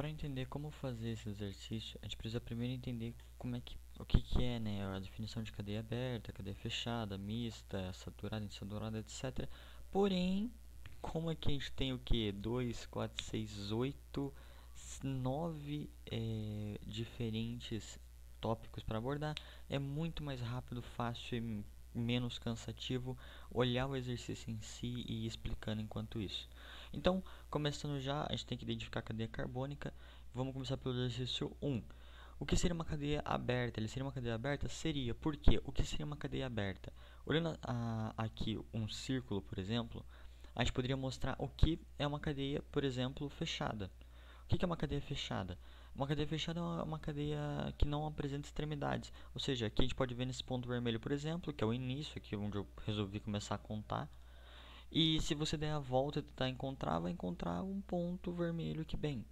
para entender como fazer esse exercício, a gente precisa primeiro entender o que que é, né, a definição de cadeia aberta, cadeia fechada, mista, saturada, insaturada, etc. Porém, como aqui a gente tem o que? 2, 4, 6, 8, 9 diferentes tópicos para abordar, é muito mais rápido, fácil e menos cansativo olhar o exercício em si e ir explicando enquanto isso. Então, começando já, a gente tem que identificar a cadeia carbônica. Vamos começar pelo exercício 1. O que seria uma cadeia aberta? Ele seria uma cadeia aberta? Seria. Por quê? O que seria uma cadeia aberta? Olhando aqui um círculo, por exemplo, a gente poderia mostrar o que é uma cadeia, por exemplo, fechada. O que é uma cadeia fechada? Uma cadeia fechada é uma cadeia que não apresenta extremidades. Ou seja, aqui a gente pode ver nesse ponto vermelho, por exemplo, que é o início, aqui onde eu resolvi começar a contar. E se você der a volta e tentar encontrar, vai encontrar um ponto vermelho que, bem,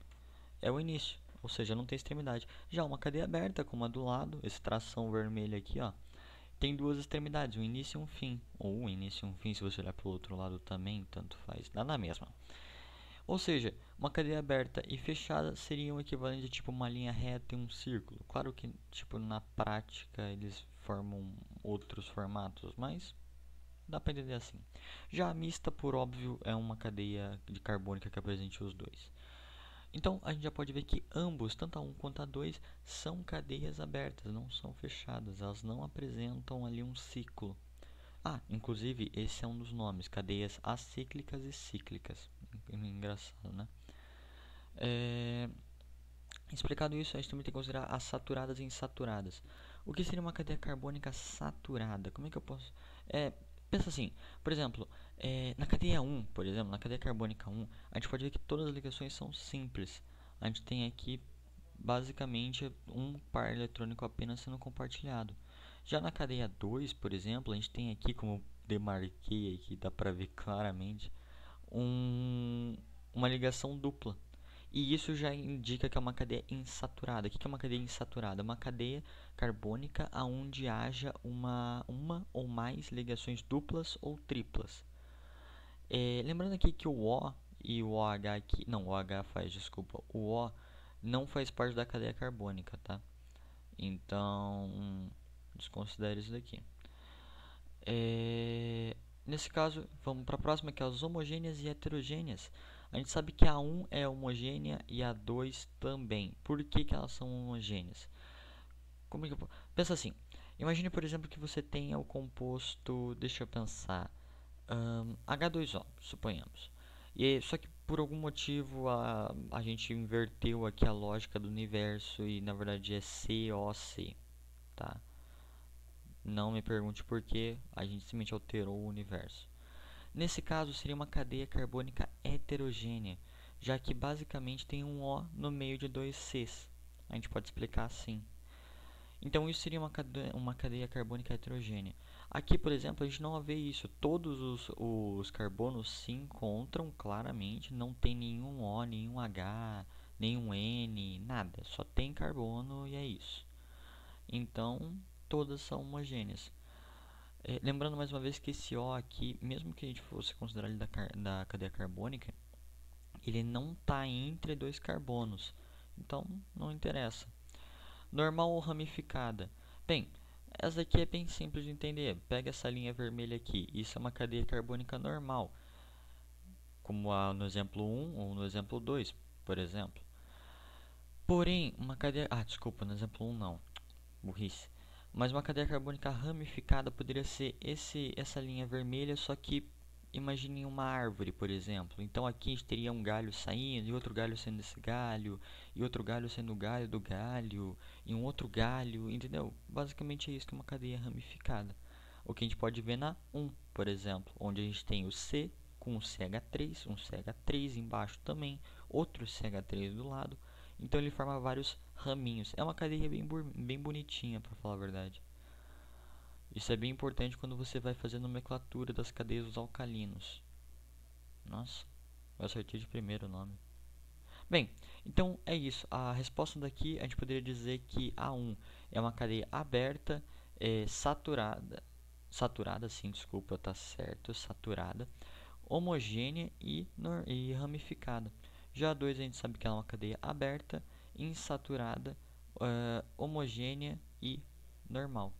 é o início. Ou seja, não tem extremidade. Já uma cadeia aberta, como a do lado, esse tração vermelho aqui, ó, tem duas extremidades, um início e um fim. Ou um início e um fim, se você olhar para o outro lado também, tanto faz, dá na mesma. Ou seja, uma cadeia aberta e fechada seriam o equivalente de tipo uma linha reta e um círculo. Claro que tipo na prática eles formam outros formatos, mas dá para entender assim. Já a mista, por óbvio, é uma cadeia de carbônica que apresente os dois. Então a gente já pode ver que ambos, tanto a 1 quanto a 2, são cadeias abertas, não são fechadas, elas não apresentam ali um ciclo. Inclusive esse é um dos nomes, cadeias acíclicas e cíclicas. Engraçado, né? Explicado isso, a gente também tem que considerar as saturadas e insaturadas. O que seria uma cadeia carbônica saturada? Como é que eu posso... pensa assim, por exemplo, na cadeia 1, por exemplo, na cadeia carbônica 1, a gente pode ver que todas as ligações são simples. A gente tem aqui, basicamente, um par eletrônico apenas sendo compartilhado. Já na cadeia 2, por exemplo, a gente tem aqui, como eu demarquei aqui, dá para ver claramente, uma ligação dupla. E isso já indica que é uma cadeia insaturada. O que é uma cadeia insaturada? É uma cadeia carbônica onde haja uma ou mais ligações duplas ou triplas. Lembrando aqui que o O e o OH aqui... Não, o OH faz, desculpa. O O não faz parte da cadeia carbônica, tá? Então, desconsidere isso daqui. Nesse caso, vamos para a próxima, que é as homogêneas e heterogêneas. A gente sabe que a 1 é homogênea e a 2 também. Por que, que elas são homogêneas? Como é que eu... Pensa assim, imagine, por exemplo, que você tenha o composto, deixa eu pensar, H2O, suponhamos. Só que por algum motivo a gente inverteu aqui a lógica do universo e na verdade é COC, tá? Não me pergunte por que, a gente simplesmente alterou o universo. Nesse caso, seria uma cadeia carbônica heterogênea, já que basicamente tem um O no meio de dois Cs. A gente pode explicar assim. Então, isso seria uma cadeia carbônica heterogênea. Aqui, por exemplo, a gente não vê isso. Todos os carbonos se encontram claramente, não tem nenhum O, nenhum H, nenhum N, nada. Só tem carbono e é isso. Então, todas são homogêneas. Lembrando mais uma vez que esse O aqui, mesmo que a gente fosse considerar ele da cadeia carbônica, ele não está entre dois carbonos, então não interessa. Normal ou ramificada? Bem, essa aqui é bem simples de entender. Pega essa linha vermelha aqui, isso é uma cadeia carbônica normal, como no exemplo 1 ou no exemplo 2, por exemplo. Porém, uma cadeia... desculpa, no exemplo 1 não, burrice. Mas uma cadeia carbônica ramificada poderia ser essa linha vermelha, só que imagine uma árvore, por exemplo. Então aqui a gente teria um galho saindo, e outro galho saindo desse galho, e outro galho sendo o galho do galho, e um outro galho, entendeu? Basicamente é isso que é uma cadeia ramificada. O que a gente pode ver na 1, por exemplo, onde a gente tem o C com o CH3, um CH3 embaixo também, outro CH3 do lado. Então ele forma vários raminhos. É uma cadeia bem bonitinha, para falar a verdade. Isso é bem importante quando você vai fazer a nomenclatura das cadeias dos alcalinos. Nossa, eu acertei de primeiro o nome. Bem, então é isso. A resposta daqui a gente poderia dizer que A1 é uma cadeia aberta, saturada, sim, desculpa, tá certo, saturada, homogênea e ramificada. Já a 2 a gente sabe que ela é uma cadeia aberta, insaturada, homogênea e normal.